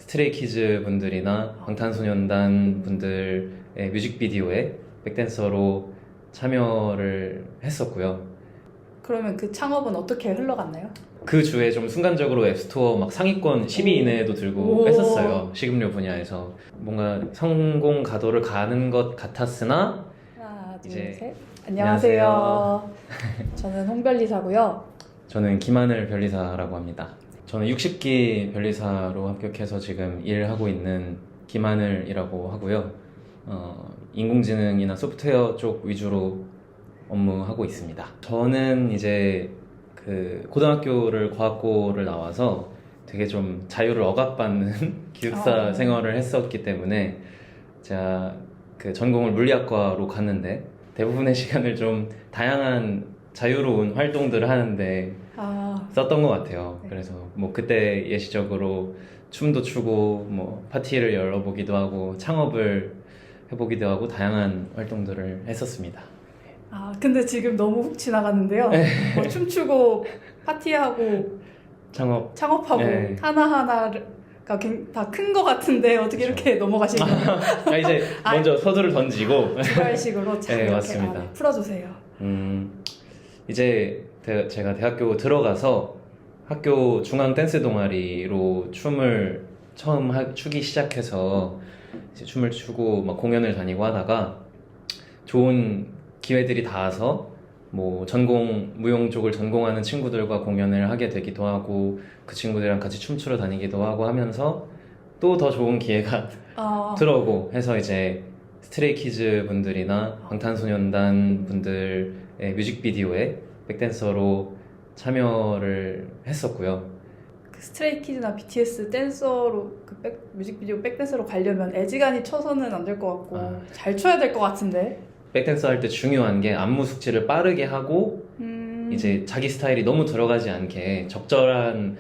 스트레이키즈 분들이나 방탄소년단 분들의 뮤직비디오에 백댄서로 참여를 했었고요. 그러면 그 창업은 어떻게 흘러갔나요? 그 주에 좀 순간적으로 앱스토어 막 상위권 10위 이내에도 들고 오. 했었어요. 식음료 분야에서. 뭔가 성공 가도를 가는 것 같았으나 하나, 둘, 이제 셋. 안녕하세요. 저는 홍별리사고요. 저는 김하늘 변리사라고 합니다. 저는 60기 변리사로 합격해서 지금 일하고 있는 김하늘이라고 하고요. 인공지능이나 소프트웨어 쪽 위주로 업무하고 있습니다. 저는 이제 그 고등학교를 과학고를 나와서 되게 좀 자유를 억압받는 기숙사 생활을 했었기 때문에 제가 그 전공을 물리학과로 갔는데 대부분의 시간을 좀 다양한 자유로운 활동들을 하는데 썼던 것 같아요. 네. 그래서 뭐 그때 예시적으로 춤도 추고 뭐 파티를 열어보기도 하고 창업을 해보기도 하고 다양한 활동들을 했었습니다. 근데 지금 너무 훅 지나갔는데요. 뭐 춤추고 파티하고 창업하고 네. 하나하나가 다 큰 것 같은데 어떻게 그렇죠. 이렇게 넘어가시나요? 이제 먼저 서두를 던지고 주발식으로 잘 네, 이렇게 맞습니다. 풀어주세요. 이제 제가 대학교 들어가서 학교 중앙 댄스 동아리로 춤을 처음 추기 시작해서 이제 춤을 추고 막 공연을 다니고 하다가 좋은 기회들이 닿아서 뭐 무용 쪽을 전공하는 친구들과 공연을 하게 되기도 하고 그 친구들이랑 같이 춤추러 다니기도 하고 하면서 또 더 좋은 기회가 들어오고 해서 이제 스트레이키즈 분들이나 방탄소년단 분들의 뮤직비디오에 백댄서로 참여를 했었고요. 그 스트레이키즈나 BTS 댄서로 뮤직비디오 백댄서로 가려면 애지간히 쳐서는 안 될 것 같고 잘 춰야 될 것 같은데. 백댄서 할 때 중요한 게 안무 숙지를 빠르게 하고 이제 자기 스타일이 너무 들어가지 않게 적절한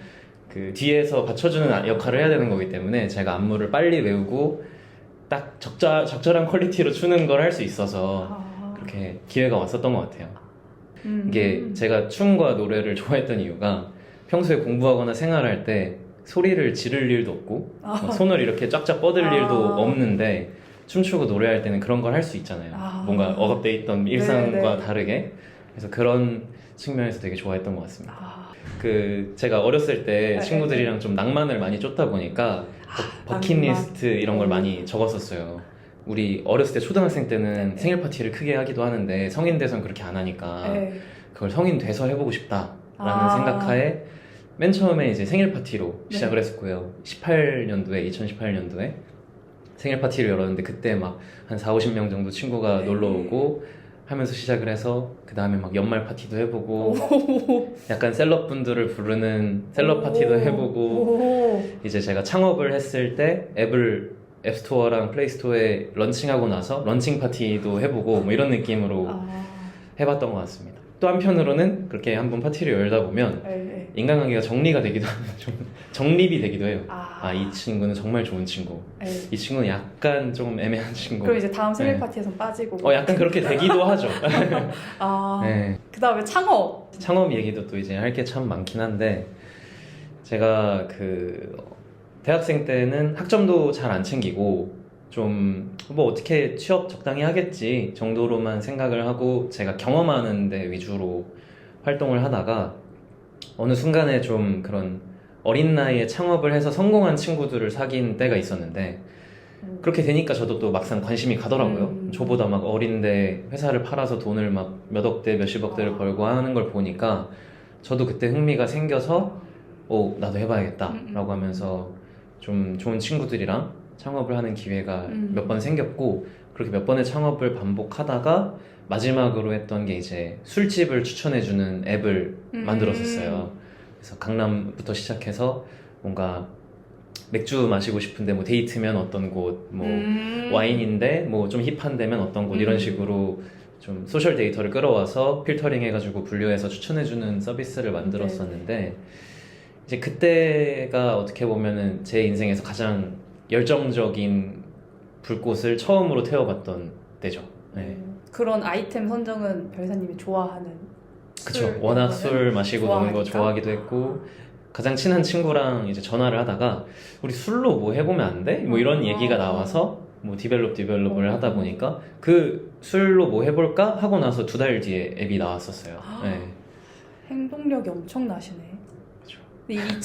그 뒤에서 받쳐주는 역할을 해야 되는 거기 때문에 제가 안무를 빨리 외우고 딱 적절한 퀄리티로 추는 걸 할 수 있어서 그렇게 기회가 왔었던 것 같아요. 이게 제가 춤과 노래를 좋아했던 이유가 평소에 공부하거나 생활할 때 소리를 지를 일도 없고 손을 이렇게 쫙쫙 뻗을 일도 없는데 춤추고 노래할 때는 그런 걸 할 수 있잖아요. 뭔가 억압돼 있던 일상과 다르게. 그래서 그런 측면에서 되게 좋아했던 것 같습니다. 제가 어렸을 때 친구들이랑 좀 낭만을 많이 쫓다 보니까 버킷리스트 이런 걸 많이 적었었어요. 우리 어렸을 때 초등학생 때는 생일 파티를 크게 하기도 하는데 성인 돼선 그렇게 안 하니까 그걸 성인 돼서 해보고 싶다라는 생각하에 맨 처음에 이제 생일 파티로 시작을 했었고요. 2018년도에 생일 파티를 열었는데 그때 막 한 40-50명 정도 친구가 놀러 오고 하면서 시작을 해서 그 다음에 막 연말 파티도 해보고 약간 셀럽분들을 부르는 셀럽 파티도 해보고 이제 제가 창업을 했을 때 앱스토어랑 플레이스토어에 런칭하고 나서 런칭 파티도 해보고 뭐 이런 느낌으로 해봤던 것 같습니다. 또 한편으로는 그렇게 한번 파티를 열다 보면 인간관계가 정리가 되기도 하고 좀 정립이 되기도 해요. 이 친구는 정말 좋은 친구, 이 친구는 약간 좀 애매한 친구. 그럼 이제 다음 생일 파티에서 빠지고 약간 그렇게 되기도 하죠. 네. 그 다음에 창업 얘기도 또 이제 할 게 참 많긴 한데 제가 그 대학생 때는 학점도 잘 안 챙기고 좀 뭐 어떻게 취업 적당히 하겠지 정도로만 생각을 하고 제가 경험하는 데 위주로 활동을 하다가 어느 순간에 좀 그런 어린 나이에 창업을 해서 성공한 친구들을 사귄 때가 있었는데 그렇게 되니까 저도 또 막상 관심이 가더라고요. 저보다 막 어린데 회사를 팔아서 돈을 막 몇 억대 몇십억대를 벌고 하는 걸 보니까 저도 그때 흥미가 생겨서 나도 해봐야겠다 라고 하면서 좀 좋은 친구들이랑 창업을 하는 기회가 몇 번 생겼고 그렇게 몇 번의 창업을 반복하다가 마지막으로 했던 게 이제 술집을 추천해주는 앱을 만들었었어요. 그래서 강남부터 시작해서 뭔가 맥주 마시고 싶은데 뭐 데이트면 어떤 곳, 뭐 와인인데 뭐 좀 힙한 데면 어떤 곳 이런 식으로 좀 소셜 데이터를 끌어와서 필터링 해가지고 분류해서 추천해주는 서비스를 만들었었는데 이제 그때가 어떻게 보면은 제 인생에서 가장 열정적인 불꽃을 처음으로 태워봤던 때죠. 그런 아이템 선정은 별사님이 좋아하는 그쵸. 워낙 술 마시고 노는 거 좋아하기도 했고 가장 친한 친구랑 이제 전화를 하다가 우리 술로 뭐 해보면 안 돼? 뭐 이런 얘기가 나와서 뭐 디벨롭을 하다 보니까 그 술로 뭐 해볼까 하고 나서 2달 뒤에 앱이 나왔었어요. 네. 행동력이 엄청나시네. 그렇죠. 근데 이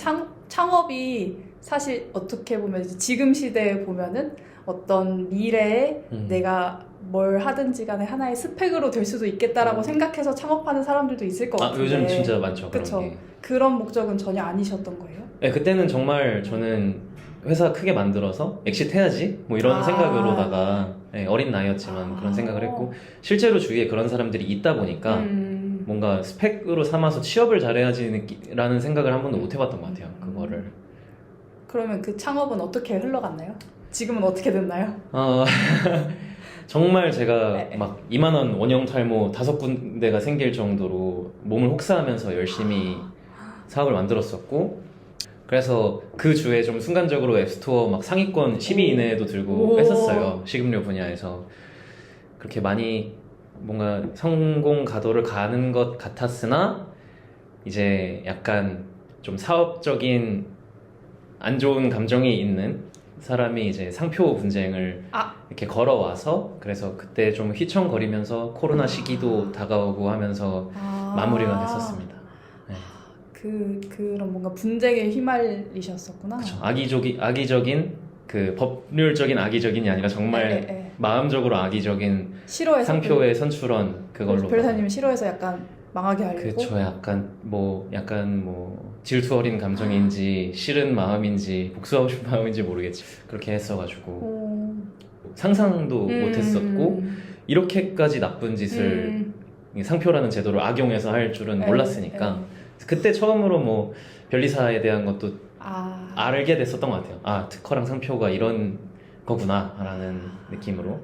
창업이 사실 어떻게 보면 이제 지금 시대에 보면은 어떤 미래에 내가 뭘 하든지 간에 하나의 스펙으로 될 수도 있겠다라고 생각해서 창업하는 사람들도 있을 것 같은데 요즘 진짜 많죠. 그런 그쵸? 게. 그런 목적은 전혀 아니셨던 거예요? 네, 그때는 정말 저는 회사 크게 만들어서 엑시트해야지 뭐 이런 생각으로다가 네, 어린 나이였지만 그런 생각을 했고 실제로 주위에 그런 사람들이 있다 보니까 뭔가 스펙으로 삼아서 취업을 잘해야지라는 생각을 한 번도 못 해봤던 것 같아요. 그거를. 그러면 그 창업은 어떻게 흘러갔나요? 지금은 어떻게 됐나요? 정말 제가 막 2만 원 원형 탈모 5군데가 생길 정도로 몸을 혹사하면서 열심히 사업을 만들었었고 그래서 그 주에 좀 순간적으로 앱스토어 막 상위권 10위 이내에도 들고 했었어요. 식음료 분야에서. 그렇게 많이 뭔가 성공 가도를 가는 것 같았으나 이제 약간 좀 사업적인 안 좋은 감정이 있는 사람이 이제 상표 분쟁을 이렇게 걸어와서 그래서 그때 좀 휘청거리면서 코로나 시기도 다가오고 하면서 마무리가 됐었습니다. 네. 그런 뭔가 분쟁에 휘말리셨었구나. 그쵸. 악의적인 그 법률적인 악의적인이 아니라 정말 마음적으로 악의적인 싫어해서 상표의 선출원 그걸로. 변호사님이 싫어해서 약간 망하게 하려고. 그쵸. 약간 뭐 질투 어린 감정인지 싫은 마음인지 복수하고 싶은 마음인지 모르겠지. 그렇게 했어가지고 상상도 못했었고 이렇게까지 나쁜 짓을 상표라는 제도를 악용해서 할 줄은 몰랐으니까 그때 처음으로 뭐 변리사에 대한 것도 알게 됐었던 것 같아요. 특허랑 상표가 이런 거구나 라는 느낌으로.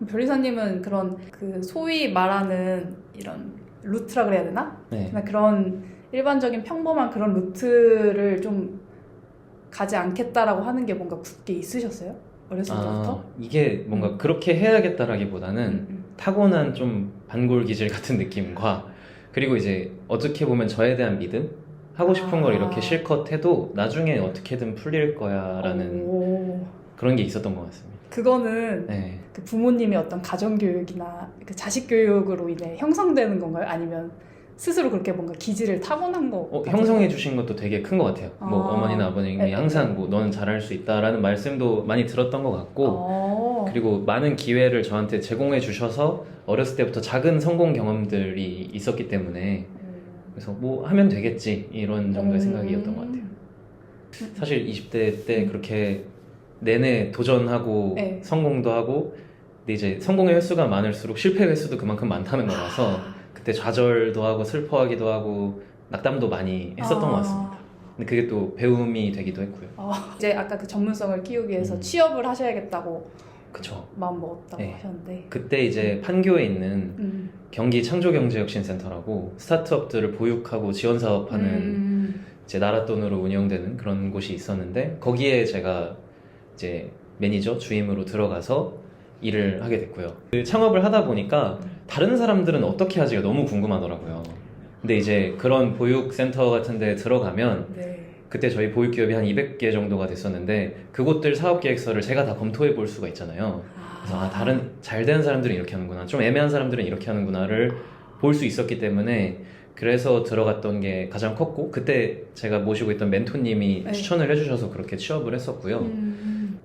변리사님은 그런 그 소위 말하는 이런 루트라 그래야 되나? 네. 그런 일반적인 평범한 그런 루트를 좀 가지 않겠다라고 하는 게 뭔가 굳게 있으셨어요? 어렸을 때부터? 이게 뭔가 그렇게 해야겠다라기보다는 타고난 좀 반골 기질 같은 느낌과 그리고 이제 어떻게 보면 저에 대한 믿음? 하고 싶은 걸 이렇게 실컷 해도 나중에 어떻게든 풀릴 거야 라는 그런 게 있었던 것 같습니다. 그거는 그 부모님의 어떤 가정교육이나 그 자식교육으로 인해 형성되는 건가요? 아니면 스스로 그렇게 뭔가 기질을 타고난 거? 형성해 주신 것도 되게 큰 것 같아요. 뭐 어머니나 아버님이 항상 뭐 너는 잘할 수 있다라는 말씀도 많이 들었던 것 같고 그리고 많은 기회를 저한테 제공해 주셔서 어렸을 때부터 작은 성공 경험들이 있었기 때문에 그래서 뭐 하면 되겠지 이런 정도의 생각이었던 것 같아요. 사실 20대 때 그렇게 내내 도전하고 성공도 하고 근데 이제 성공의 횟수가 많을수록 실패 횟수도 그만큼 많다는 거라서 그때 좌절도 하고 슬퍼하기도 하고 낙담도 많이 했었던 것 같습니다. 근데 그게 또 배움이 되기도 했고요. 이제 아까 그 전문성을 키우기 위해서 취업을 하셔야겠다고 그쵸. 마음 먹었다고 하셨는데 그때 이제 판교에 있는 경기 창조경제혁신센터라고 스타트업들을 보육하고 지원 사업하는 이제 나라 돈으로 운영되는 그런 곳이 있었는데 거기에 제가 이제 매니저 주임으로 들어가서 일을 하게 됐고요. 그 창업을 하다 보니까 다른 사람들은 어떻게 하지가 너무 궁금하더라고요. 근데 이제 그런 보육센터 같은 데 들어가면 그때 저희 보육기업이 한 200개 정도가 됐었는데 그곳들 사업계획서를 제가 다 검토해 볼 수가 있잖아요. 그래서 다른 잘 되는 사람들은 이렇게 하는구나, 좀 애매한 사람들은 이렇게 하는구나를 볼 수 있었기 때문에 그래서 들어갔던 게 가장 컸고 그때 제가 모시고 있던 멘토님이 추천을 해주셔서 그렇게 취업을 했었고요.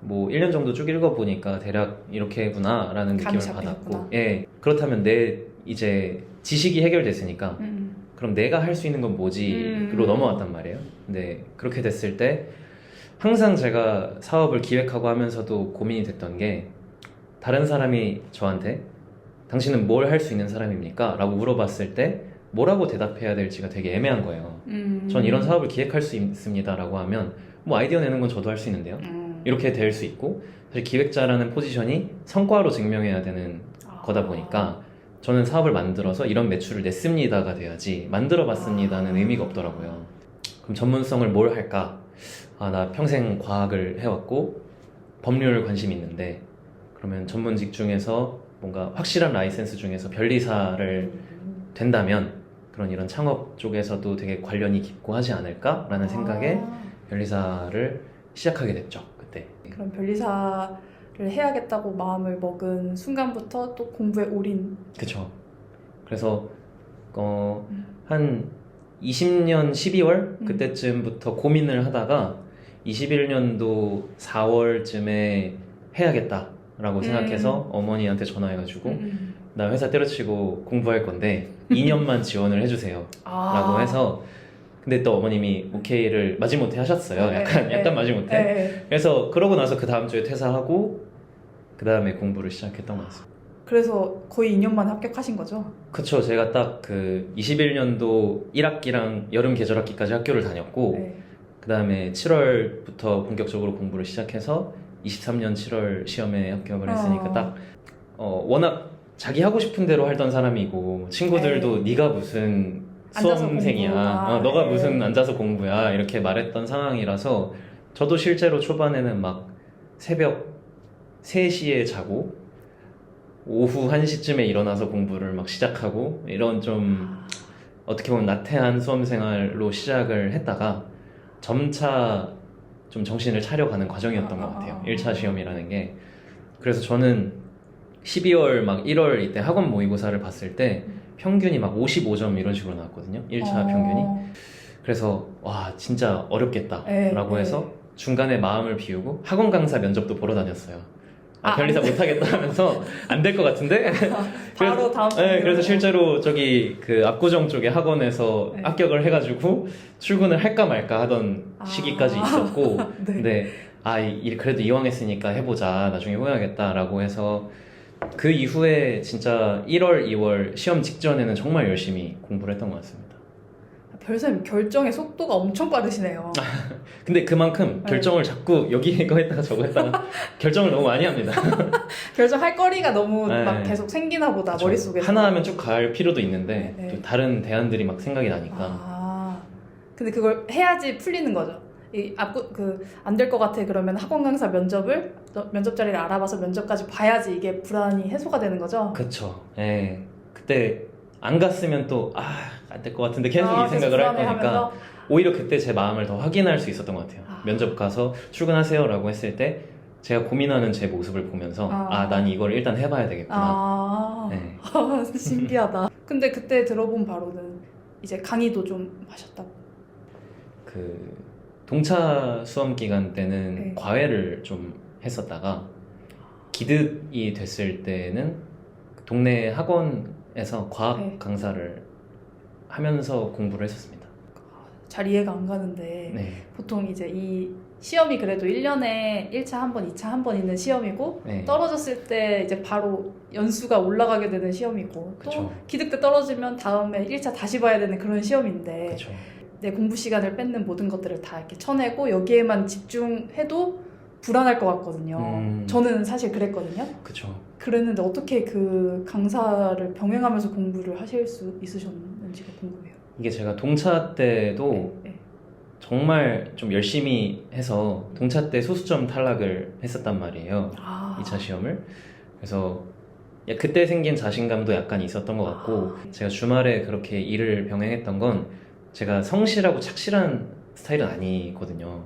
뭐 1년 정도 쭉 읽어보니까 대략 이렇게구나 라는 느낌을 받았고 그렇다면 내 이제 지식이 해결됐으니까 그럼 내가 할 수 있는 건 뭐지로 넘어왔단 말이에요. 근데 그렇게 됐을 때 항상 제가 사업을 기획하고 하면서도 고민이 됐던 게 다른 사람이 저한테 당신은 뭘 할 수 있는 사람입니까? 라고 물어봤을 때 뭐라고 대답해야 될지가 되게 애매한 거예요. 전 이런 사업을 기획할 수 있습니다 라고 하면 뭐 아이디어 내는 건 저도 할 수 있는데요. 이렇게 될 수 있고 사실 기획자라는 포지션이 성과로 증명해야 되는 거다 보니까 저는 사업을 만들어서 이런 매출을 냈습니다가 돼야지 만들어 봤습니다는 의미가 없더라고요. 그럼 전문성을 뭘 할까? 나 평생 과학을 해왔고 법률 관심이 있는데 그러면 전문직 중에서 뭔가 확실한 라이센스 중에서 변리사를 된다면 그런 이런 창업 쪽에서도 되게 관련이 깊고 하지 않을까라는 생각에 변리사를 시작하게 됐죠. 그때. 그럼 변리사를 해야겠다고 마음을 먹은 순간부터 또 공부에 올인. 그쵸. 그래서 한 20년 12월 그때쯤부터 고민을 하다가 21년도 4월쯤에 해야겠다라고 생각해서 어머니한테 전화해가지고 나 회사 때려치고 공부할 건데 2년만 지원을 해주세요 라고 해서, 근데 또 어머님이 오케이를 마지못해 하셨어요. 약간 마지못해. 그래서 그러고 나서 그 다음 주에 퇴사하고 그 다음에 공부를 시작했던 것 같습니다. 그래서 거의 2년만 합격하신 거죠? 그쵸. 제가 딱 그 21년도 1학기랑 여름 계절학기까지 학교를 다녔고 그 다음에 7월부터 본격적으로 공부를 시작해서 23년 7월 시험에 합격을 했으니까 딱 워낙 자기 하고 싶은 대로 하던 사람이고 친구들도 네가 무슨 수험생이야, 너가 무슨 앉아서 공부야 이렇게 말했던 상황이라서 저도 실제로 초반에는 막 새벽 3시에 자고 오후 1시쯤에 일어나서 공부를 막 시작하고 이런 좀 어떻게 보면 나태한 수험생활로 시작을 했다가 점차 좀 정신을 차려가는 과정이었던 것 같아요. 1차 시험이라는 게. 그래서 저는 12월 막 1월 이때 학원 모의고사를 봤을 때 평균이 막 55점 이런 식으로 나왔거든요. 1차 평균이. 그래서 와 진짜 어렵겠다 라고 해서 중간에 마음을 비우고 학원 강사 면접도 보러 다녔어요. 변리사 못하겠다 하면서 안 될 것 같은데 바로 다음 그래서 실제로 저기 그 압구정 쪽에 학원에서 합격을 해가지고 출근을 할까 말까 하던 시기까지 있었고 근데 그래도 이왕 했으니까 해보자, 나중에 후회하겠다라고 해서 그 이후에 진짜 1월, 2월 시험 직전에는 정말 열심히 공부를 했던 것 같습니다. 별쌤 결정의 속도가 엄청 빠르시네요. 근데 그만큼 결정을 자꾸 여기 이거 했다가 저거 했다가 결정을 너무 많이 합니다. 결정할 거리가 너무 막 계속 생기나 보다. 그쵸. 머릿속에서 하나 하면 쭉 갈 필요도 있는데 또 다른 대안들이 막 생각이 나니까. 근데 그걸 해야지 풀리는 거죠. 안 될 것 같아 그러면 학원 강사 면접 자리를 알아봐서 면접까지 봐야지 이게 불안이 해소가 되는 거죠. 그쵸. 그때 안 갔으면 또 안 될 것 같은데 계속 이 생각을 할 거니까 하면서? 오히려 그때 제 마음을 더 확인할 수 있었던 것 같아요. 면접 가서 출근하세요 라고 했을 때 제가 고민하는 제 모습을 보면서 난 이걸 일단 해봐야 되겠구나. 신기하다. 근데 그때 들어본 바로는 이제 강의도 좀 하셨다고. 그 동차 수험 기간 때는 과외를 좀 했었다가 기득이 됐을 때는 동네 학원에서 과학 강사를 하면서 공부를 했었습니다. 잘 이해가 안 가는데 보통 이제 이 시험이 그래도 1년에 1차 한 번, 2차 한 번 있는 시험이고 떨어졌을 때 이제 바로 연수가 올라가게 되는 시험이고 또 기득 때 떨어지면 다음에 1차 다시 봐야 되는 그런 시험인데 내 공부 시간을 뺏는 모든 것들을 다 이렇게 쳐내고 여기에만 집중해도 불안할 것 같거든요. 저는 사실 그랬거든요. 그랬는데 어떻게 그 강사를 병행하면서 공부를 하실 수 있으셨는지가 궁금해요. 이게 제가 동차 때도 정말 좀 열심히 해서 동차 때 소수점 탈락을 했었단 말이에요. 2차 시험을. 그래서 그때 생긴 자신감도 약간 있었던 것 같고 제가 주말에 그렇게 일을 병행했던 건 제가 성실하고 착실한 스타일은 아니거든요.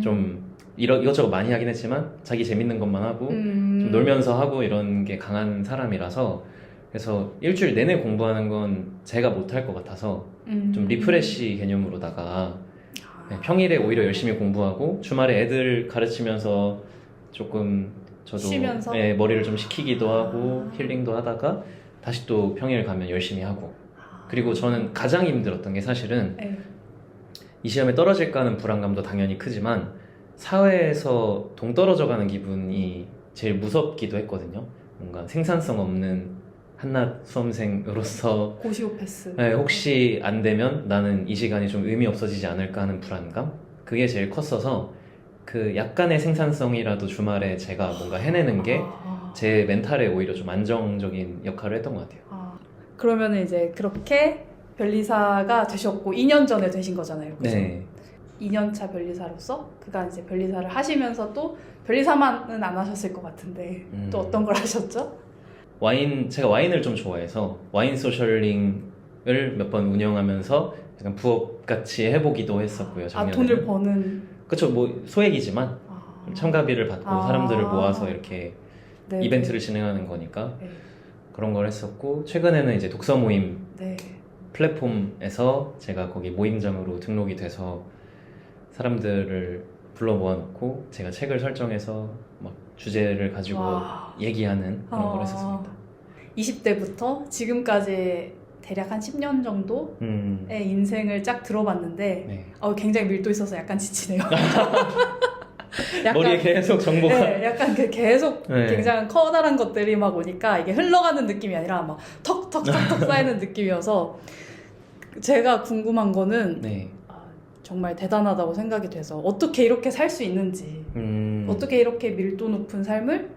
좀 이것저것 많이 하긴 했지만 자기 재밌는 것만 하고 좀 놀면서 하고 이런 게 강한 사람이라서 그래서 일주일 내내 공부하는 건 제가 못할 것 같아서 좀 리프레시 개념으로다가 평일에 오히려 열심히 공부하고 주말에 애들 가르치면서 조금 저도 쉬면서? 머리를 좀 식히기도 하고 힐링도 하다가 다시 또 평일 가면 열심히 하고 그리고 저는 가장 힘들었던 게 사실은 이 시험에 떨어질까 하는 불안감도 당연히 크지만 사회에서 동떨어져 가는 기분이 제일 무섭기도 했거든요. 뭔가 생산성 없는 한낱 수험생으로서 고시오 패스. 혹시 안 되면 나는 이 시간이 좀 의미 없어지지 않을까 하는 불안감? 그게 제일 컸어서 그 약간의 생산성이라도 주말에 제가 뭔가 해내는 게 제 멘탈에 오히려 좀 안정적인 역할을 했던 것 같아요. 그러면 이제 그렇게 변리사가 되셨고 2년 전에 되신 거잖아요. 그죠? 2년차 변리사로서 그간 이제 변리사를 하시면서 또 변리사만은 안 하셨을 것 같은데 또 어떤 걸 하셨죠? 제가 와인을 좀 좋아해서 와인 소셜링 을 몇 번 운영하면서 약간 부업같이 해보기도 했었고요. 아, 작년에는. 돈을 버는. 그쵸, 뭐 소액이지만 참가비를 받고 아. 사람들을 모아서 이렇게 네, 이벤트를 진행하는 거니까 네. 그런 걸 했었고, 최근에는 이제 독서 모임 네. 플랫폼에서 제가 거기 모임장으로 등록이 돼서 사람들을 불러 모아놓고 제가 책을 설정해서 막 주제를 가지고 와. 얘기하는 그런 걸 했었습니다. 20대부터 지금까지 대략 한 10년 정도의 인생을 쫙 들어봤는데 네. 굉장히 밀도 있어서 약간 지치네요. 머리에 계속 정보가 네, 약간 계속 네. 굉장히 커다란 것들이 막 오니까 이게 흘러가는 느낌이 아니라 막 턱턱턱턱 쌓이는 느낌이어서 제가 궁금한 거는 네. 정말 대단하다고 생각이 돼서 어떻게 이렇게 살 수 있는지 어떻게 이렇게 밀도 높은 삶을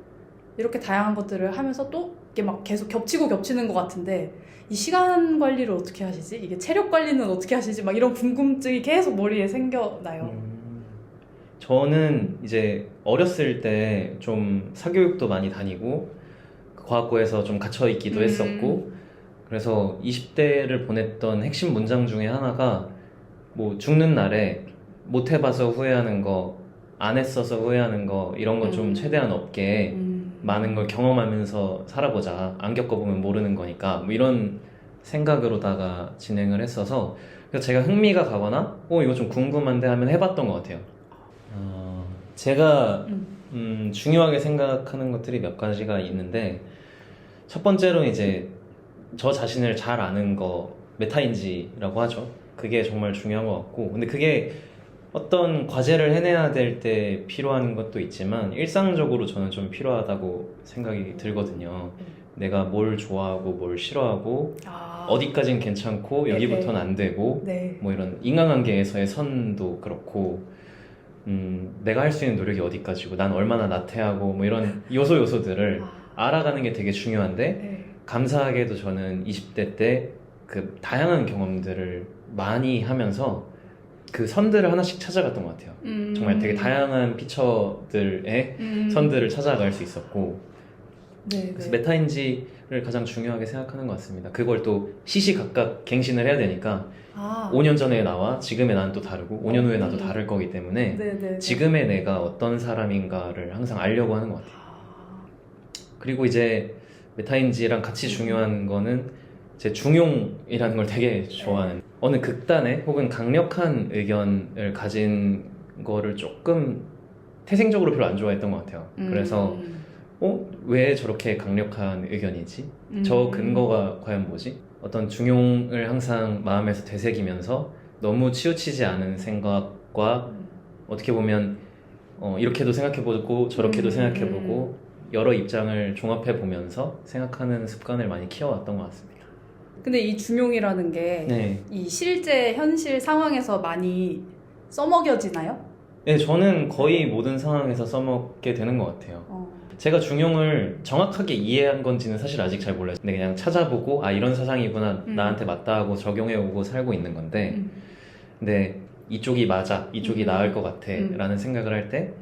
이렇게 다양한 것들을 하면서 또 이게 막 계속 겹치고 겹치는 것 같은데 이 시간 관리를 어떻게 하시지? 이게 체력 관리는 어떻게 하시지? 막 이런 궁금증이 계속 머리에 생겨나요. 저는 이제 어렸을 때 좀 사교육도 많이 다니고 과학고에서 좀 갇혀 있기도 했었고, 그래서 20대를 보냈던 핵심 문장 중에 하나가 뭐 죽는 날에 못 해봐서 후회하는 거, 안 했어서 후회하는 거, 이런 거 좀 최대한 없게 많은 걸 경험하면서 살아보자. 안 겪어보면 모르는 거니까. 뭐 이런 생각으로다가 진행을 했어서 그래서 제가 흥미가 가거나 이거 좀 궁금한데 하면 해봤던 것 같아요. 제가 중요하게 생각하는 것들이 몇 가지가 있는데, 첫 번째로 이제 저 자신을 잘 아는 거, 메타인지라고 하죠. 그게 정말 중요한 것 같고, 근데 그게 어떤 과제를 해내야 될 때 필요한 것도 있지만 일상적으로 저는 좀 필요하다고 생각이 들거든요. 내가 뭘 좋아하고 뭘 싫어하고 어디까진 괜찮고 여기부터는 안 되고 네. 뭐 이런 인간관계에서의 선도 그렇고 내가 할 수 있는 노력이 어디까지고 난 얼마나 나태하고 뭐 이런 요소들을 알아가는 게 되게 중요한데, 네. 감사하게도 저는 20대 때 그 다양한 경험들을 많이 하면서 그 선들을 하나씩 찾아갔던 것 같아요. 정말 되게 다양한 피처들의 선들을 찾아갈 수 있었고, 네, 그래서 네. 메타인지를 가장 중요하게 생각하는 것 같습니다. 그걸 또 시시각각 갱신을 해야 되니까 5년 전에 나와 지금의 난 또 다르고 5년 후에 나도 다를 거기 때문에 네, 네, 지금의 내가 어떤 사람인가를 항상 알려고 하는 것 같아요. 그리고 이제 메타인지랑 같이 중요한 거는 제 중용이라는 걸 되게 좋아하는, 어느 극단의 혹은 강력한 의견을 가진 거를 조금 태생적으로 별로 안 좋아했던 것 같아요. 그래서 왜 저렇게 강력한 의견이지? 저 근거가 과연 뭐지? 어떤 중용을 항상 마음에서 되새기면서 너무 치우치지 않은 생각과 어떻게 보면 이렇게도 생각해보고 저렇게도 생각해보고 여러 입장을 종합해보면서 생각하는 습관을 많이 키워왔던 것 같습니다. 근데 이 중용이라는 게 네. 이 실제 현실 상황에서 많이 써먹여지나요? 네, 저는 거의 모든 상황에서 써먹게 되는 것 같아요. 제가 중용을 정확하게 이해한 건지는 사실 아직 잘 몰라요. 근데 그냥 찾아보고 이런 사상이구나, 나한테 맞다 하고 적용해오고 살고 있는 건데, 근데 이쪽이 맞아, 이쪽이 나을 것 같아 라는 생각을 할 때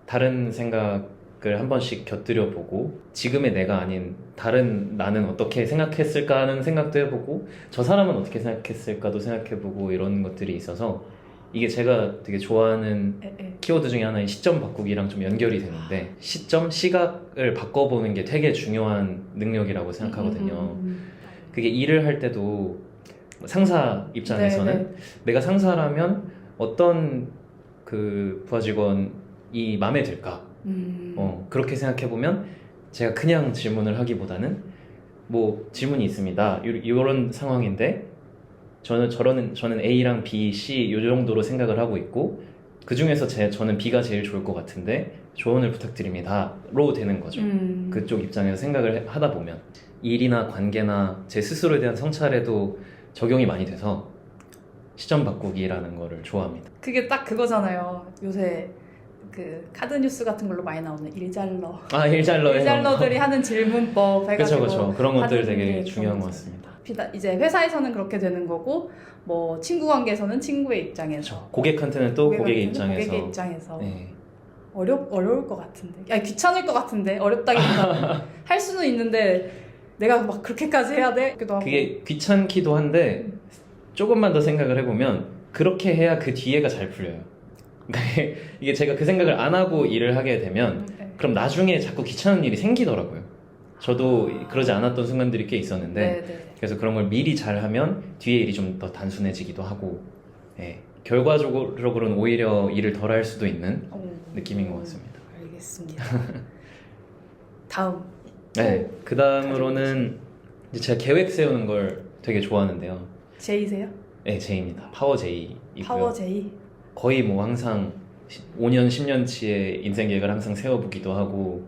다른 생각을 한 번씩 곁들여 보고, 지금의 내가 아닌 다른 나는 어떻게 생각했을까 하는 생각도 해보고, 저 사람은 어떻게 생각했을까도 생각해보고, 이런 것들이 있어서 이게 제가 되게 좋아하는 키워드 중에 하나인 시점 바꾸기랑 좀 연결이 되는데, 시각을 바꿔보는 게 되게 중요한 능력이라고 생각하거든요. 그게 일을 할 때도 상사 입장에서는 네네. 내가 상사라면 어떤 그 부하 직원이 마음에 들까? 그렇게 생각해보면 제가 그냥 질문을 하기보다는 뭐 질문이 있습니다. 이런 상황인데 저는 A랑 B, C 이 정도로 생각을 하고 있고, 그 중에서 저는 B가 제일 좋을 것 같은데 조언을 부탁드립니다로 되는 거죠. 그쪽 입장에서 생각을 하다 보면 일이나 관계나 제 스스로에 대한 성찰에도 적용이 많이 돼서 시점 바꾸기라는 거를 좋아합니다. 그게 딱 그거잖아요. 요새 그 카드 뉴스 같은 걸로 많이 나오는 일잘러. 일잘러들이 하는 질문법 해가지고. 그렇죠. 그런 것들 하는 되게 게 중요한 그런 것 거죠. 같습니다. 이제 회사에서는 그렇게 되는 거고, 뭐 친구 관계에서는 친구의 입장에서, 그렇죠. 고객한테는 또 고객의 입장에서. 네. 어려울 것 같은데, 귀찮을 것 같은데, 어렵다기보다는 할 수는 있는데 내가 막 그렇게까지 해야 돼? 기도 하고. 그게 귀찮기도 한데 조금만 더 생각을 해보면 그렇게 해야 그 뒤에가 잘 풀려요. 그러니까 이게 제가 그 생각을 안 하고 일을 하게 되면 네. 그럼 나중에 자꾸 귀찮은 일이 생기더라고요. 저도 그러지 않았던 순간들이 꽤 있었는데 네, 네. 그래서 그런 걸 미리 잘하면 뒤에 일이 좀 더 단순해지기도 하고 예, 결과적으로는 오히려 일을 덜 할 수도 있는 느낌인 것 같습니다. 알겠습니다. 다음. 네, 그 다음으로는 이제 제가 계획 세우는 걸 되게 좋아하는데요. J세요? 네, J입니다. 파워 J이고요. 파워 J. 거의 뭐 항상 5년, 10년치의 인생 계획을 항상 세워보기도 하고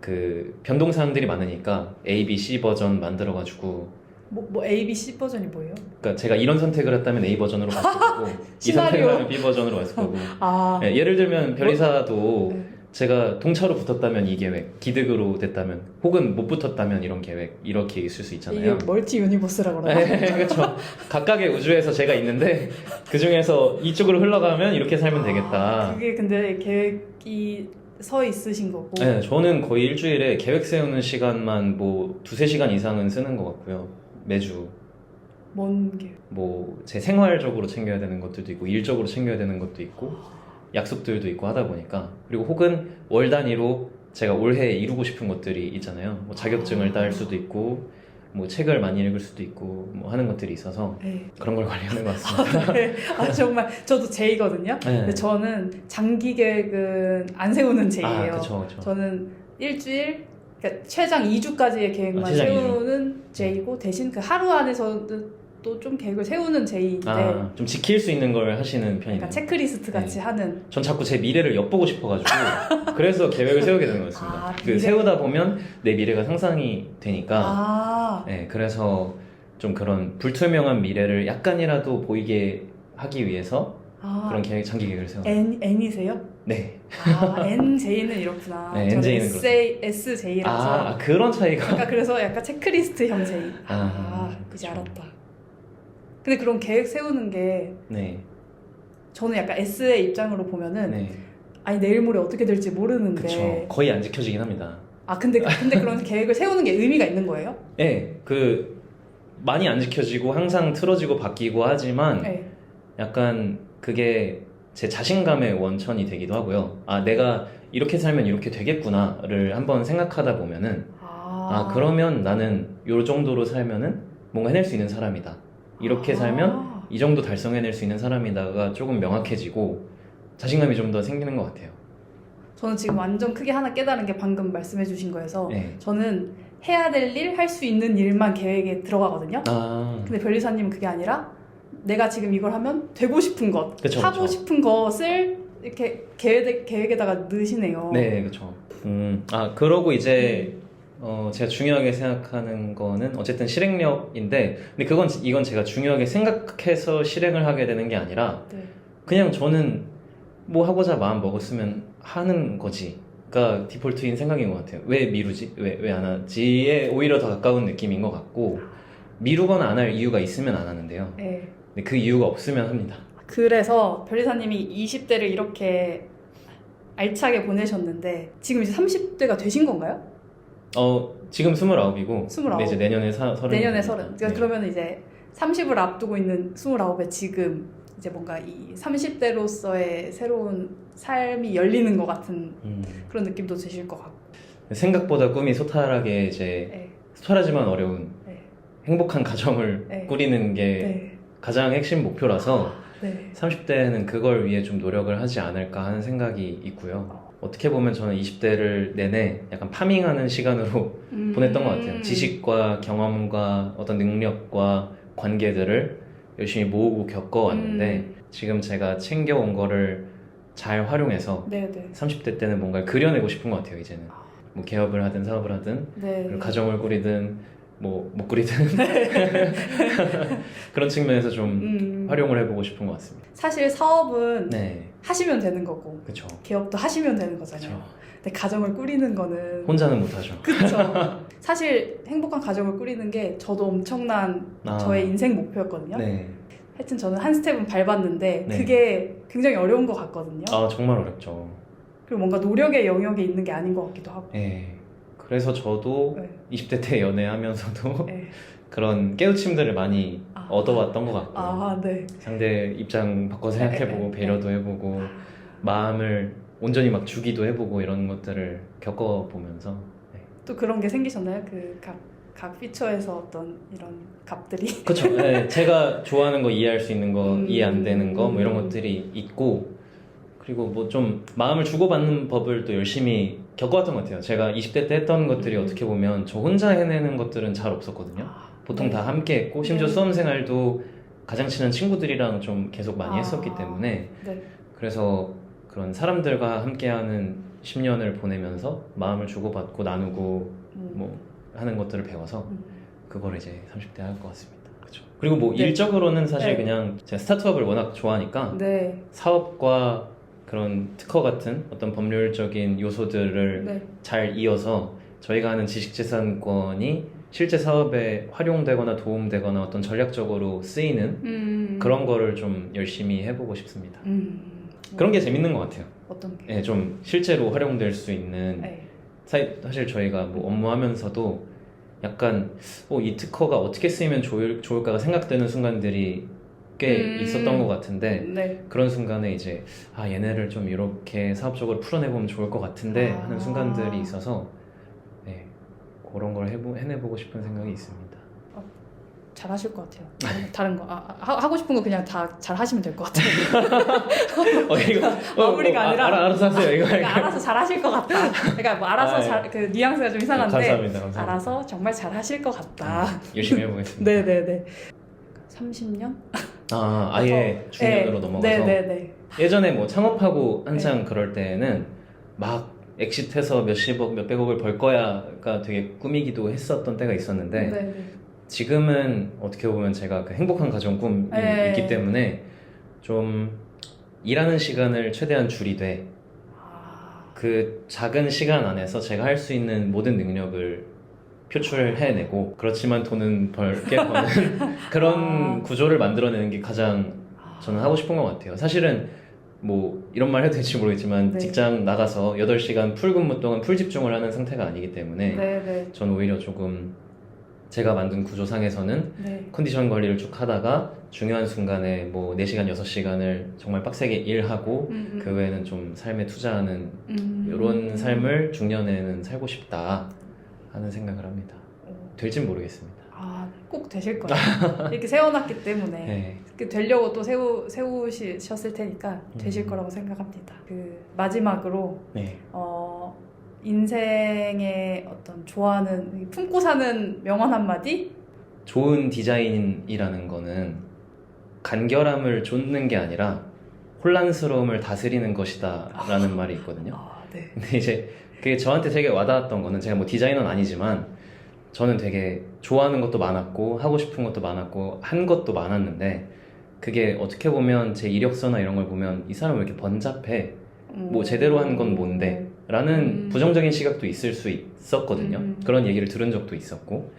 그 변동사항들이 많으니까 A, B, C 버전 만들어가지고 뭐 A, B, C 버전이 뭐예요? 그러니까 제가 이런 선택을 했다면 A 버전으로 갔을 거고 이 선택을 하면 B 버전으로 갔을 거고 아, 네, 예를 들면 변리사도 네. 제가 동차로 붙었다면 이 계획, 기득으로 됐다면 혹은 못 붙었다면 이런 계획 이렇게 있을 수 이게 있잖아요. 멀티 유니버스라고 그러나? 네, 그렇죠. 각각의 우주에서 제가 있는데 그 중에서 이쪽으로 흘러가면 이렇게 살면 되겠다. 그게 근데 계획이 서 있으신 거고. 네, 저는 거의 일주일에 계획 세우는 시간만 뭐 2-3시간 이상은 쓰는 것 같고요. 매주. 뭔 계획? 뭐 제 생활적으로 챙겨야 되는 것들도 있고 일적으로 챙겨야 되는 것도 있고 약속들도 있고 하다 보니까 그리고 혹은 월 단위로 제가 올해 이루고 싶은 것들이 있잖아요. 뭐 자격증을 딸 수도 있고 뭐 책을 많이 읽을 수도 있고 뭐 하는 것들이 있어서 네. 그런 걸 관리하는 것 같습니다. 네. 아 정말 저도 J거든요. 네. 근데 저는 장기 계획은 안 세우는 J예요. 그쵸, 그쵸. 저는 일주일, 그러니까 최장 2주까지의 계획만 최장 세우는 J고 대신 그 하루 안에서도 좀 계획을 세우는 J인데 좀 지킬 수 있는 걸 하시는 편이네요. 약간 체크리스트 같이 네. 하는. 전 자꾸 제 미래를 엿보고 싶어가지고 그래서 계획을 세우게 되는 것 같습니다. 아, 그 미래. 세우다 보면 내 미래가 상상이 되니까 아, 네, 그래서 좀 그런 불투명한 미래를 약간이라도 보이게 하기 위해서 그런 계획, 장기 계획을 세워요. N이세요? 네. 아, NJ는 이렇구나. 네, 저는 NJ 는 SJ라서. 그런 차이가. 그러니까 그래서 약간 체크리스트형 J. 이제 그쵸. 알았다. 근데 그런 계획 세우는 게 네. 저는 약간 S의 입장으로 보면은 네. 아니 내일 모레 어떻게 될지 모르는데. 그쵸. 거의 안 지켜지긴 합니다. 아 근데 그런 계획을 세우는 게 의미가 있는 거예요? 네. 그 많이 안 지켜지고 항상 틀어지고 바뀌고 하지만 네. 약간 그게 제 자신감의 원천이 되기도 하고요. 아, 내가 이렇게 살면 이렇게 되겠구나를 한번 생각하다 보면은 그러면 나는 요 정도로 살면은 뭔가 해낼 수 있는 사람이다. 이렇게 살면 이 정도 달성해낼 수 있는 사람이다가 조금 명확해지고 자신감이 좀 더 생기는 것 같아요. 저는 지금 완전 크게 하나 깨달은 게 방금 말씀해 주신 거여서 네. 저는 해야 될 일, 할 수 있는 일만 계획에 들어가거든요. 근데 변리사님은 그게 아니라 내가 지금 이걸 하면 되고 싶은 것, 그쵸, 하고 그쵸. 싶은 것을 이렇게 계획에다가 넣으시네요. 네, 그렇죠. 그러고 이제 제가 중요하게 생각하는 거는 어쨌든 실행력인데, 근데 이건 제가 중요하게 생각해서 실행을 하게 되는 게 아니라 네. 그냥 저는 뭐 하고자 마음 먹었으면 하는 거지가 디폴트인 생각인 것 같아요. 왜 미루지? 왜 안 하지에 오히려 더 가까운 느낌인 것 같고, 미루거나 안 할 이유가 있으면 안 하는데요. 네. 근데 그 이유가 없으면 합니다. 그래서 변리사님이 20대를 이렇게 알차게 보내셨는데 지금 이제 30대가 되신 건가요? 지금 29이고 29. 네, 이제 내년에 30. 내년에 30. 그러니까 네. 그러면 이제 30을 앞두고 있는 29에 지금 이제 뭔가 이 30대로서의 새로운 삶이 열리는 것 같은 그런 느낌도 드실 것 같고. 생각보다 꿈이 소탈하게 이제 네. 소탈하지만 어려운 네. 행복한 가정을 네. 꾸리는 게 네. 가장 핵심 목표라서 네. 30대는 그걸 위해 좀 노력을 하지 않을까 하는 생각이 있고요. 어떻게 보면 저는 20대를 내내 약간 파밍하는 시간으로 보냈던 것 같아요. 지식과 경험과 어떤 능력과 관계들을 열심히 모으고 겪어왔는데 지금 제가 챙겨온 거를 잘 활용해서 네네. 30대 때는 뭔가를 그려내고 싶은 것 같아요. 이제는 뭐 개업을 하든 사업을 하든 네. 그리고 가정을 꾸리든 뭐 못 꾸리든 그런 측면에서 좀 활용을 해보고 싶은 것 같습니다. 사실 사업은 네, 하시면 되는 거고 그렇죠. 개업도 하시면 되는 거잖아요. 그렇죠. 근데 가정을 꾸리는 거는 혼자는 못하죠. 그쵸. 사실 행복한 가정을 꾸리는 게 저도 엄청난 저의 인생 목표였거든요. 네. 하여튼 저는 한 스텝은 밟았는데 네. 그게 굉장히 어려운 것 같거든요. 정말 어렵죠. 그리고 뭔가 노력의 영역에 있는 게 아닌 것 같기도 하고. 네, 그래서 저도 네. 20대 때 연애하면서도 네. 그런 깨우침들을 많이 아. 얻어왔던 것 같고 아, 네. 상대 입장 바꿔 생각해보고 배려도 해보고 마음을 온전히 막 주기도 해보고 이런 것들을 겪어보면서 네. 또 그런 게 생기셨나요? 그 각 피처에서 어떤 이런 값들이? 그쵸. 네, 제가 좋아하는 거 이해할 수 있는 거, 이해 안 되는 거, 뭐 이런 음. 것들이 있고, 그리고 뭐 좀 마음을 주고받는 법을 또 열심히 겪어왔던 것 같아요. 제가 20대 때 했던 것들이 어떻게 보면 저 혼자 해내는 것들은 잘 없었거든요. 보통 네. 다 함께 했고, 심지어 네. 수험 생활도 가장 친한 친구들이랑 좀 계속 많이 아. 했었기 때문에, 네. 그래서 그런 사람들과 함께하는 10년을 보내면서 마음을 주고받고 나누고 뭐 하는 것들을 배워서 그걸 이제 30대 할 것 같습니다. 그렇죠. 그리고 뭐 네. 일적으로는 사실 네. 그냥 제가 스타트업을 워낙 좋아하니까 네. 사업과 그런 특허 같은 어떤 법률적인 요소들을 네. 잘 이어서 저희가 하는 지식재산권이 실제 사업에 활용되거나 도움되거나 어떤 전략적으로 쓰이는 그런 거를 좀 열심히 해보고 싶습니다. 그런 게 재밌는 것 같아요. 어떤 게? 네, 좀 실제로 활용될 수 있는 네. 사실 저희가 뭐 업무하면서도 약간 이 특허가 어떻게 쓰이면 좋을까가 생각되는 순간들이 꽤 있었던 것 같은데 네. 그런 순간에 이제 얘네를 좀 이렇게 사업적으로 풀어내보면 좋을 것 같은데 하는 순간들이 있어서 네, 그런 걸 해내보고 싶은 생각이 있습니다. 잘하실 것 같아요. 다른 거 하고 싶은 거 그냥 다 잘 하시면 될 것 같아요. 이거 마무리가 아니라 알아서 하세요. 이거 그러니까 알아서 잘 하실 것 같다. 그러니까 뭐 알아서 그 뉘앙스가 좀 이상한데 감사합니다. 알아서 정말 잘 하실 것 같다. 열심히 해보겠습니다. 네네네. 30년? 아예 중년으로 넘어가서 네네네. 예전에 뭐 창업하고 한창 그럴 때는 막 엑시트해서 몇십억, 몇백억을 벌 거야가 되게 꿈이기도 했었던 때가 있었는데 네네. 지금은 어떻게 보면 제가 그 행복한 가정 꿈이 네. 있기 때문에 좀 일하는 시간을 최대한 줄이되 그 작은 시간 안에서 제가 할 수 있는 모든 능력을 표출해내고 그렇지만 돈은 꽤 버는 그런 구조를 만들어내는 게 가장 저는 하고 싶은 것 같아요. 사실은 뭐 이런 말 해도 될지 모르겠지만 네. 직장 나가서 8시간 풀 근무 동안 풀 집중을 하는 상태가 아니기 때문에 네네. 저는 오히려 조금 제가 만든 구조상에서는 네. 컨디션 관리를 쭉 하다가 중요한 순간에 뭐 4시간, 6시간을 정말 빡세게 일하고 그 외에는 좀 삶에 투자하는 이런 삶을 중년에는 살고 싶다 하는 생각을 합니다. 될진 모르겠습니다. 꼭 되실 거예요. 이렇게 세워놨기 때문에 네. 되려고 또 세우셨을 테니까 되실 거라고 생각합니다. 그 마지막으로 네. 인생의 어떤 좋아하는 품고 사는 명언 한마디? 좋은 디자인이라는 거는 간결함을 쫓는 게 아니라 혼란스러움을 다스리는 것이다 라는 말이 있거든요. 네. 근데 이제 그게 저한테 되게 와닿았던 거는 제가 뭐 디자이너는 아니지만 저는 되게 좋아하는 것도 많았고 하고 싶은 것도 많았고 한 것도 많았는데 그게 어떻게 보면 제 이력서나 이런 걸 보면 이 사람 왜 이렇게 번잡해? 뭐 제대로 한 건 뭔데? 라는 부정적인 시각도 있을 수 있었거든요. 그런 얘기를 들은 적도 있었고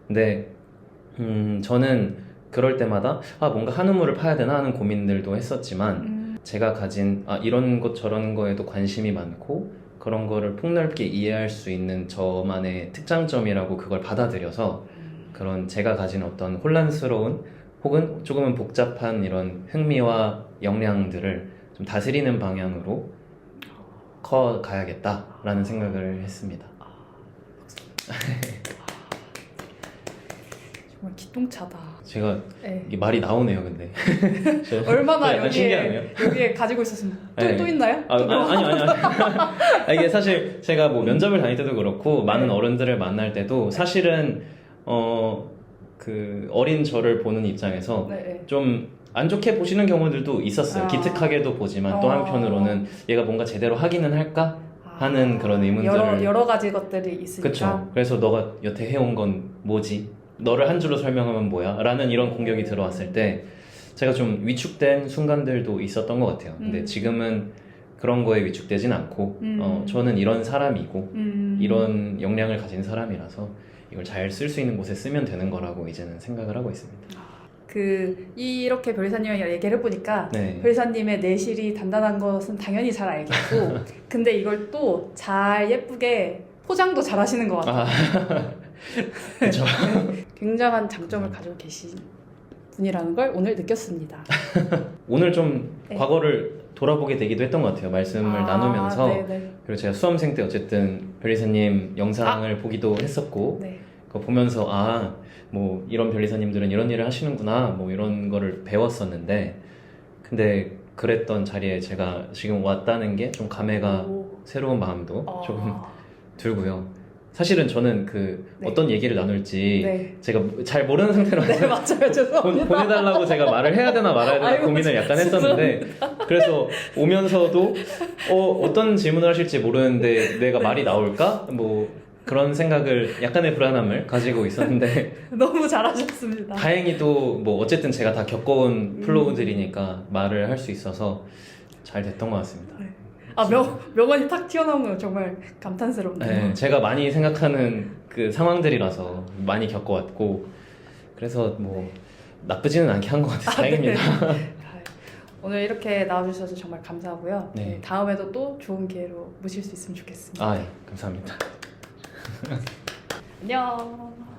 근데 저는 그럴 때마다 뭔가 한 우물을 파야 되나 하는 고민들도 했었지만 제가 가진 이런 것 저런 거에도 관심이 많고 그런 거를 폭넓게 이해할 수 있는 저만의 특장점이라고 그걸 받아들여서 그런 제가 가진 어떤 혼란스러운 혹은 조금은 복잡한 이런 흥미와 역량들을 좀 다스리는 방향으로 커가야겠다라는 생각을 했습니다. 정말 기똥차다. 제가 네. 이게 말이 나오네요, 근데. 얼마나 약간 신기하네요. 여기에 가지고 있었으면 네. 또 있나요? 아니요. 이게 사실 제가 뭐 면접을 다닐 때도 그렇고 많은 어른들을 만날 때도 사실은 그 어린 저를 보는 입장에서 좀 안 좋게 보시는 경우들도 있었어요. 기특하게도 보지만 또 한편으로는 얘가 뭔가 제대로 하기는 할까? 하는 그런 의문들을 여러 가지 것들이 있으니까. 그쵸. 그래서 너가 여태 해온 건 뭐지? 너를 한 줄로 설명하면 뭐야? 라는 이런 공격이 들어왔을 때 제가 좀 위축된 순간들도 있었던 것 같아요. 근데 지금은 그런 거에 위축되진 않고 저는 이런 사람이고 이런 역량을 가진 사람이라서 이걸 잘 쓸 수 있는 곳에 쓰면 되는 거라고 이제는 생각을 하고 있습니다. 이렇게 변리사님이랑 얘기를 해보니까 네. 변리사님의 내실이 단단한 것은 당연히 잘 알겠고 근데 이걸 또 잘 예쁘게 포장도 잘하시는 것 같아요. 그렇죠. 굉장한 장점을 가지고 계신 분이라는 걸 오늘 느꼈습니다. 오늘 좀 네. 과거를 돌아보게 되기도 했던 것 같아요. 말씀을 나누면서. 네네. 그리고 제가 수험생 때 어쨌든 변리사님 영상을 보기도 했었고 네. 그거 보면서 뭐 이런 변리사님들은 이런 일을 하시는구나 뭐 이런 거를 배웠었는데 근데 그랬던 자리에 제가 지금 왔다는 게 좀 감회가 오. 새로운 마음도 아. 조금 들고요. 사실은 저는 네. 어떤 얘기를 나눌지 네. 제가 잘 모르는 상태로 네, 맞아요. 죄송합니다. 보내달라고 제가 말을 해야 되나 말아야 되나 아이고, 고민을 약간 했었는데 그래서 오면서도 어떤 질문을 하실지 모르는데 내가 네. 말이 나올까? 뭐 그런 생각을 약간의 불안함을 가지고 있었는데 너무 잘하셨습니다. 다행히도 뭐 어쨌든 제가 다 겪어온 플로우들이니까 말을 할 수 있어서 잘 됐던 것 같습니다. 네. 명언이 탁 튀어나온 건 정말 감탄스럽네요. 네, 제가 많이 생각하는 그 상황들이라서 많이 겪어왔고 그래서 뭐 나쁘지는 않게 한 것 같아서 다행입니다. 네. 오늘 이렇게 나와주셔서 정말 감사하고요. 네. 다음에도 또 좋은 기회로 모실 수 있으면 좋겠습니다. 예, 감사합니다. 안녕.